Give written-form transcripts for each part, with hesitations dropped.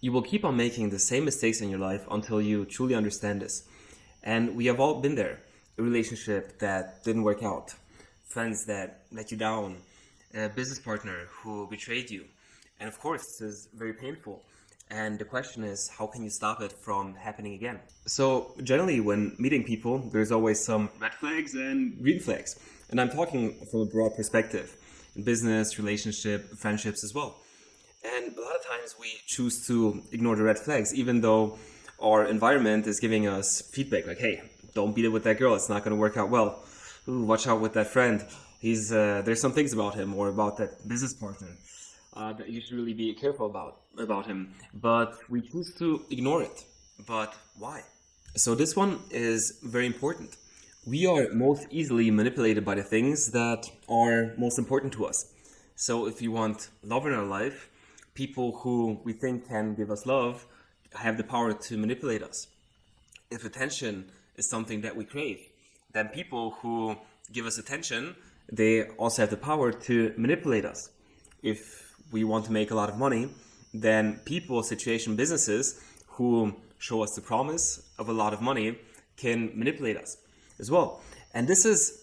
You will keep on making the same mistakes in your life until you truly understand this. And we have all been there. A relationship that didn't work out, friends that let you down, a business partner who betrayed you. And of course, this is very painful. And the question is, how can you stop it from happening again? So, generally, when meeting people, there's always some red flags and green flags. And I'm talking from a broad perspective in business, relationship, friendships as well. And a lot of times we choose to ignore the red flags, even though our environment is giving us feedback like, hey, don't beat it with that girl, it's not going to work out well. Ooh, watch out with that friend. There's some things about him or about that business partner that you should really be careful about him. But we choose to ignore it. But why? So this one is very important. We are most easily manipulated by the things that are most important to us. So if you want love in our life, people who we think can give us love have the power to manipulate us. If attention is something that we crave, then people who give us attention, they also have the power to manipulate us. If we want to make a lot of money, then people, situation, businesses who show us the promise of a lot of money can manipulate us as well. And this is,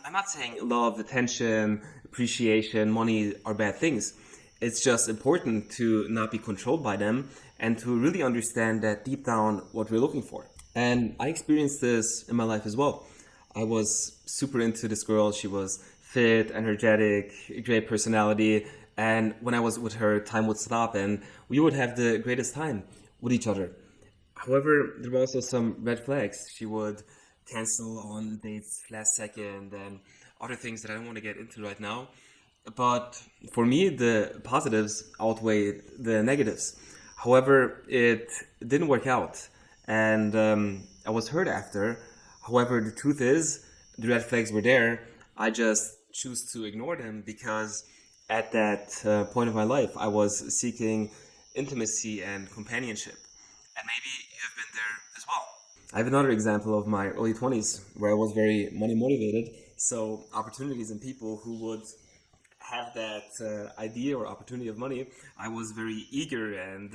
I'm not saying love, attention, appreciation, money are bad things. It's just important to not be controlled by them and to really understand that deep down what we're looking for. And I experienced this in my life as well. I was super into this girl. She was fit, energetic, great personality. And when I was with her, time would stop and we would have the greatest time with each other. However, there were also some red flags. She would cancel on dates last second and other things that I don't want to get into right now. But for me, the positives outweighed the negatives. However, it didn't work out. And I was hurt after. However, the truth is, the red flags were there. I just choose to ignore them because at that point of my life, I was seeking intimacy and companionship. And maybe you have been there as well. I have another example of my early 20s where I was very money motivated. So opportunities and people who would have that idea or opportunity of money, I was very eager and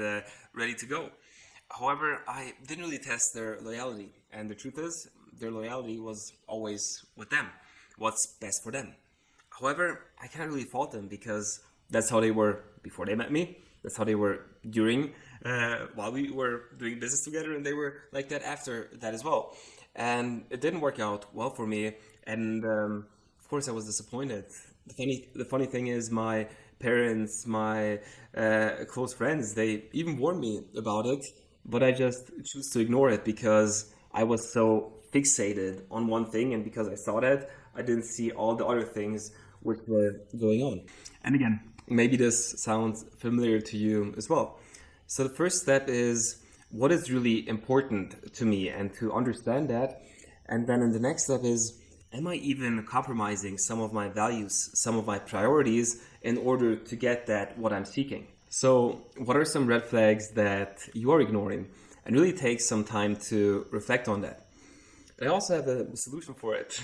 ready to go. However, I didn't really test their loyalty. And the truth is, their loyalty was always with them, what's best for them. However, I can't really fault them because that's how they were before they met me. That's how they were during, while we were doing business together, and they were like that after that as well. And it didn't work out well for me. And of course, I was disappointed. The funny thing is, my parents, my close friends, they even warned me about it, but I just choose to ignore it because I was so fixated on one thing, and because I saw that, I didn't see all the other things which were going on. And again, maybe this sounds familiar to you as well. So the first step is what is really important to me and to understand that. And then in the next step is, am I even compromising some of my values, some of my priorities in order to get that what I'm seeking? So what are some red flags that you are ignoring? And really take some time to reflect on that. I also have a solution for it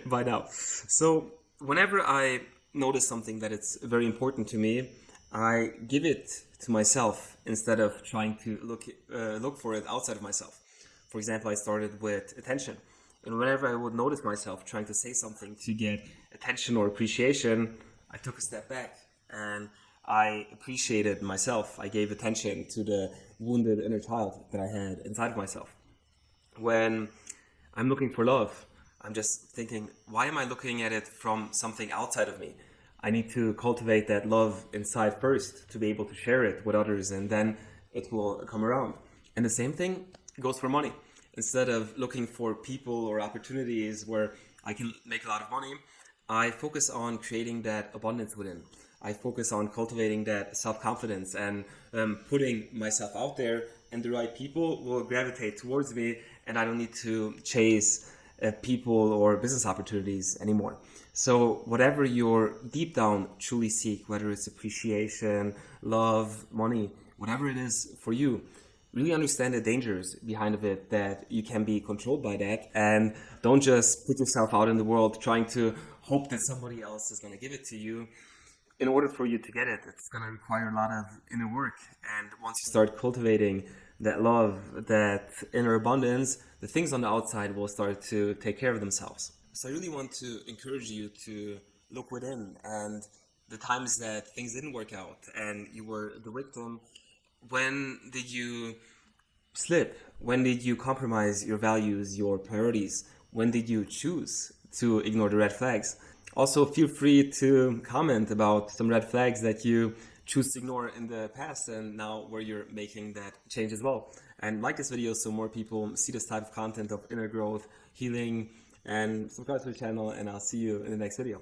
by now. So whenever I notice something that it's very important to me, I give it to myself instead of trying to look for it outside of myself. For example, I started with attention. And whenever I would notice myself trying to say something to get attention or appreciation, I took a step back and I appreciated myself. I gave attention to the wounded inner child that I had inside of myself. When I'm looking for love, I'm just thinking, why am I looking at it from something outside of me? I need to cultivate that love inside first to be able to share it with others, and then it will come around. And the same thing goes for money. Instead of looking for people or opportunities where I can make a lot of money, I focus on creating that abundance within. I focus on cultivating that self-confidence and putting myself out there, and the right people will gravitate towards me, and I don't need to chase people or business opportunities anymore. So whatever you're deep down truly seek, whether it's appreciation, love, money, whatever it is for you, really understand the dangers behind of it, that you can be controlled by that, and don't just put yourself out in the world trying to hope that somebody else is going to give it to you. in order for you to get it, it's going to require a lot of inner work. And once you start cultivating that love, that inner abundance, the things on the outside will start to take care of themselves. So I really want to encourage you to look within, and the times that things didn't work out and you were the victim, when did you slip? When did you compromise your values, your priorities? When did you choose to ignore the red flags? Also, feel free to comment about some red flags that you choose to ignore in the past and now where you're making that change as well. And like this video so more people see this type of content of inner growth, healing, and subscribe to the channel, and I'll see you in the next video.